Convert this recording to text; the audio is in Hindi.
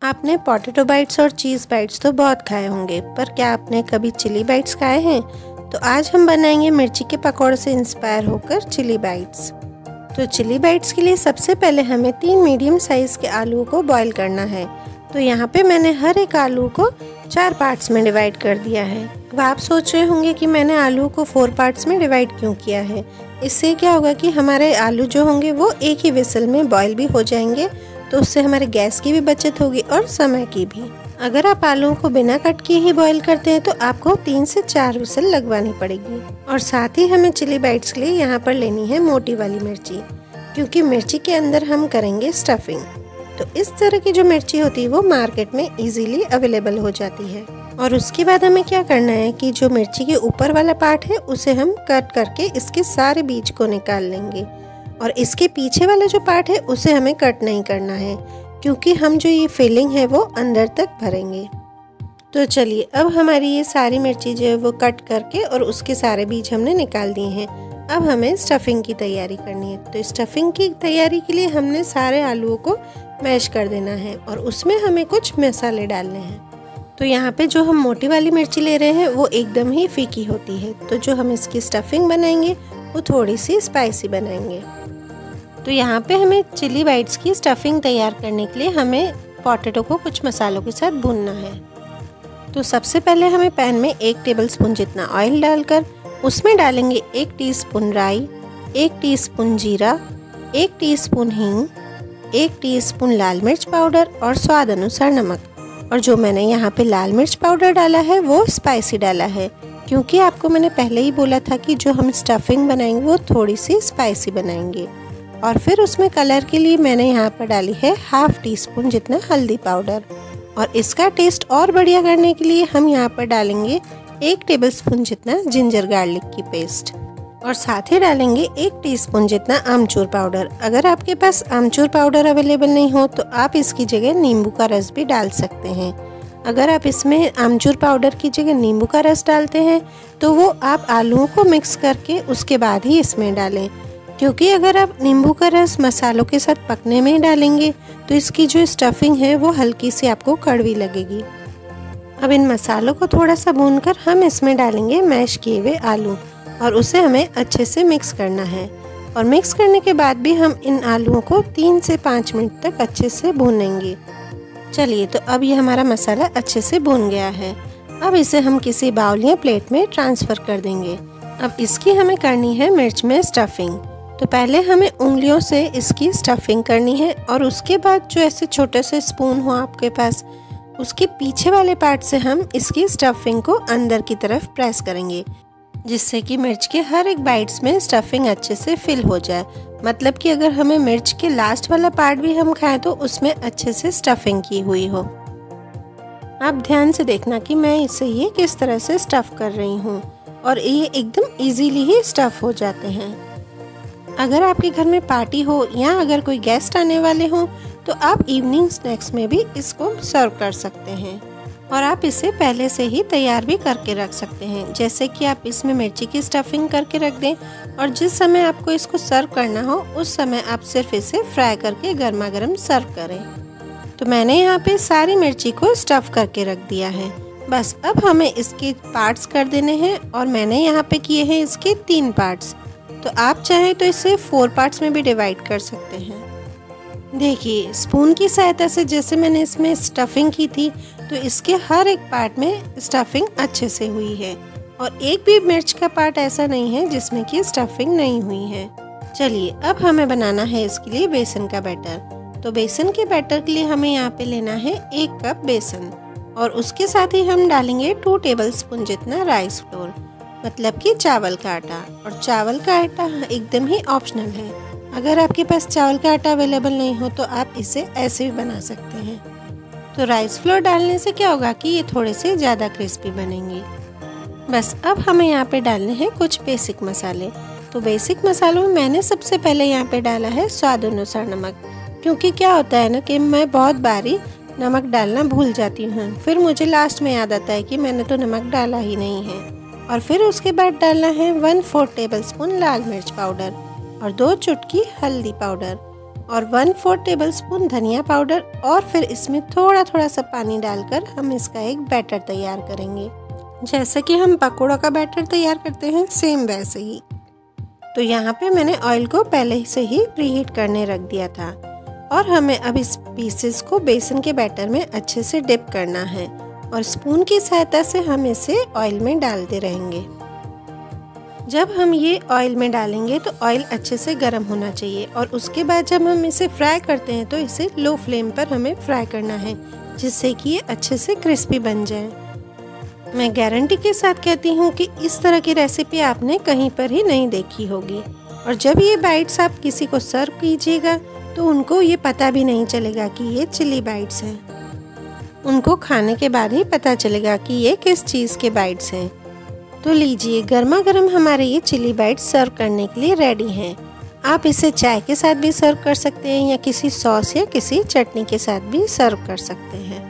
आपने पोटैटो बाइट्स और चीज़ बाइट्स तो बहुत खाए होंगे, पर क्या आपने कभी चिली बाइट्स खाए हैं? तो आज हम बनाएंगे मिर्ची के पकौड़े से इंस्पायर होकर चिली बाइट्स। तो चिली बाइट्स के लिए सबसे पहले हमें 3 मीडियम साइज़ के आलू को बॉईल करना है। तो यहाँ पे मैंने हर एक आलू को 4 पार्ट्स में डिवाइड कर दिया है। अब आप सोच रहे होंगे कि मैंने आलू को 4 पार्ट्स में डिवाइड क्यों किया है। इससे क्या होगा कि हमारे आलू जो होंगे वो एक ही विसल में बॉईल भी हो जाएंगे, तो उससे हमारे गैस की भी बचत होगी और समय की भी। अगर आप आलूओं को बिना कट किए ही बॉईल करते हैं तो आपको 3 से 4 विसल लगवानी पड़ेगी। और साथ ही हमें चिली बाइट्स के लिए यहाँ पर लेनी है मोटी वाली मिर्ची, क्योंकि मिर्ची के अंदर हम करेंगे स्टफिंग। तो इस तरह की जो मिर्ची होती है वो मार्केट में इजीली अवेलेबल हो जाती है। और उसके बाद हमें क्या करना है कि जो मिर्ची के ऊपर वाला पार्ट है उसे हम कट करके इसके सारे बीज को निकाल लेंगे, और इसके पीछे वाला जो पार्ट है उसे हमें कट नहीं करना है, क्योंकि हम जो ये फिलिंग है वो अंदर तक भरेंगे। तो चलिए, अब हमारी ये सारी मिर्ची जो है वो कट करके और उसके सारे बीज हमने निकाल दिए हैं। अब हमें स्टफिंग की तैयारी करनी है। तो स्टफिंग की तैयारी के लिए हमने सारे आलूओं को मैश कर देना है और उसमें हमें कुछ मसाले डालने हैं। तो यहाँ पे जो हम मोटी वाली मिर्ची ले रहे हैं वो एकदम ही फीकी होती है, तो जो हम इसकी स्टफिंग बनाएंगे वो थोड़ी सी स्पाइसी बनाएंगे। तो यहाँ पे हमें चिली बाइट्स की स्टफिंग तैयार करने के लिए हमें पोटैटो को कुछ मसालों के साथ भूनना है। तो सबसे पहले हमें पैन में 1 टेबलस्पून जितना ऑयल डालकर उसमें डालेंगे 1 टीस्पून राई, 1 टीस्पून जीरा, 1 टीस्पून हींग, 1 टीस्पून लाल मिर्च पाउडर और स्वाद अनुसार नमक। और जो मैंने यहाँ पे लाल मिर्च पाउडर डाला है वो स्पाइसी डाला है, क्योंकि आपको मैंने पहले ही बोला था कि जो हम स्टफिंग बनाएंगे वो थोड़ी सी स्पाइसी बनाएंगे। और फिर उसमें कलर के लिए मैंने यहाँ पर डाली है 1/2 टीस्पून जितना हल्दी पाउडर। और इसका टेस्ट और बढ़िया करने के लिए हम यहाँ पर डालेंगे 1 टेबलस्पून जितना जिंजर गार्लिक की पेस्ट, और साथ ही डालेंगे 1 टीस्पून जितना आमचूर पाउडर। अगर आपके पास आमचूर पाउडर अवेलेबल नहीं हो तो आप इसकी जगह नींबू का रस भी डाल सकते हैं। अगर आप इसमें आमचूर पाउडर की जगह नींबू का रस डालते हैं तो वो आप आलूओं को मिक्स करके उसके बाद ही इसमें डालें, क्योंकि अगर आप नींबू का रस मसालों के साथ पकने में डालेंगे तो इसकी जो स्टफिंग है वो हल्की सी आपको कड़वी लगेगी। अब इन मसालों को थोड़ा सा भूनकर हम इसमें डालेंगे मैश किए हुए आलू, और उसे हमें अच्छे से मिक्स करना है। और मिक्स करने के बाद भी हम इन आलूओं को 3 से 5 मिनट तक अच्छे से भूनेंगे। चलिए, तो अब ये हमारा मसाला अच्छे से भून गया है। अब इसे हम किसी बाउल या प्लेट में ट्रांसफ़र कर देंगे। अब इसकी हमें करनी है मिर्च में स्टफिंग। तो पहले हमें उंगलियों से इसकी स्टफिंग करनी है, और उसके बाद जो ऐसे छोटे से स्पून हो आपके पास, उसके पीछे वाले पार्ट से हम इसकी स्टफिंग को अंदर की तरफ प्रेस करेंगे, जिससे कि मिर्च के हर एक बाइट्स में स्टफिंग अच्छे से फिल हो जाए। मतलब कि अगर हमें मिर्च के लास्ट वाला पार्ट भी हम खाएं तो उसमें अच्छे से स्टफिंग की हुई हो। आप ध्यान से देखना कि मैं इसे ये किस तरह से स्टफ़ कर रही हूँ, और ये एकदम इजीली ही स्टफ़ हो जाते हैं। अगर आपके घर में पार्टी हो या अगर कोई गेस्ट आने वाले हों तो आप इवनिंग स्नैक्स में भी इसको सर्व कर सकते हैं, और आप इसे पहले से ही तैयार भी करके रख सकते हैं। जैसे कि आप इसमें मिर्ची की स्टफिंग करके रख दें, और जिस समय आपको इसको सर्व करना हो उस समय आप सिर्फ इसे फ्राई करके गर्मा गर्म सर्व करें। तो मैंने यहाँ पे सारी मिर्ची को स्टफ़ करके रख दिया है। बस अब हमें इसके पार्ट्स कर देने हैं, और मैंने यहाँ पे किए हैं इसके 3 पार्ट्स। तो आप चाहें तो इसे 4 पार्ट्स में भी डिवाइड कर सकते हैं। देखिए, स्पून की सहायता से जैसे मैंने इसमें स्टफिंग की थी तो इसके हर एक पार्ट में स्टफिंग अच्छे से हुई है, और एक भी मिर्च का पार्ट ऐसा नहीं है जिसमें कि स्टफिंग नहीं हुई है। चलिए, अब हमें बनाना है इसके लिए बेसन का बैटर। तो बेसन के बैटर के लिए हमें यहाँ पे लेना है 1 कप बेसन, और उसके साथ ही हम डालेंगे 2 टेबलस्पून जितना राइस फ्लोर, मतलब कि चावल का आटा। और चावल का आटा एकदम ही ऑप्शनल है। अगर आपके पास चावल का आटा अवेलेबल नहीं हो तो आप इसे ऐसे भी बना सकते हैं। तो राइस फ्लोर डालने से क्या होगा कि ये थोड़े से ज़्यादा क्रिस्पी बनेंगे। बस अब हमें यहाँ पे डालने हैं कुछ बेसिक मसाले। तो बेसिक मसालों में मैंने सबसे पहले यहाँ पे डाला है स्वाद अनुसार नमक, क्योंकि क्या होता है ना कि मैं बहुत बारी नमक डालना भूल जाती हूँ, फिर मुझे लास्ट में याद आता है कि मैंने तो नमक डाला ही नहीं है। और फिर उसके बाद डालना है 1/4 टेबलस्पून लाल मिर्च पाउडर और 2 चुटकी हल्दी पाउडर। और 1/4 टेबलस्पून धनिया पाउडर और फिर इसमें थोड़ा थोड़ा सा पानी डालकर हम इसका एक बैटर तैयार करेंगे। जैसे कि हम पकौड़ा का बैटर तैयार करते हैं सेम वैसे ही। तो यहाँ पे मैंने ऑयल को पहले से ही प्रीहीट करने रख दिया था और हमें अब इस पीसेस को बेसन के बैटर में अच्छे से डिप करना है और स्पून की सहायता से हम इसे ऑयल में डालते रहेंगे। जब हम ये ऑयल में डालेंगे तो ऑयल अच्छे से गर्म होना चाहिए और उसके बाद जब हम इसे फ्राई करते हैं तो इसे लो फ्लेम पर हमें फ्राई करना है जिससे कि ये अच्छे से क्रिस्पी बन जाए। मैं गारंटी के साथ कहती हूँ कि इस तरह की रेसिपी आपने कहीं पर ही नहीं देखी होगी। और जब ये बाइट्स आप किसी को सर्व कीजिएगा तो उनको ये पता भी नहीं चलेगा कि ये चिली बाइट्स हैं। उनको खाने के बाद ही पता चलेगा कि ये किस चीज़ के बाइट्स हैं। तो लीजिए, गर्मा गर्म हमारे ये चिली बाइट्स सर्व करने के लिए रेडी हैं। आप इसे चाय के साथ भी सर्व कर सकते हैं या किसी सॉस या किसी चटनी के साथ भी सर्व कर सकते हैं।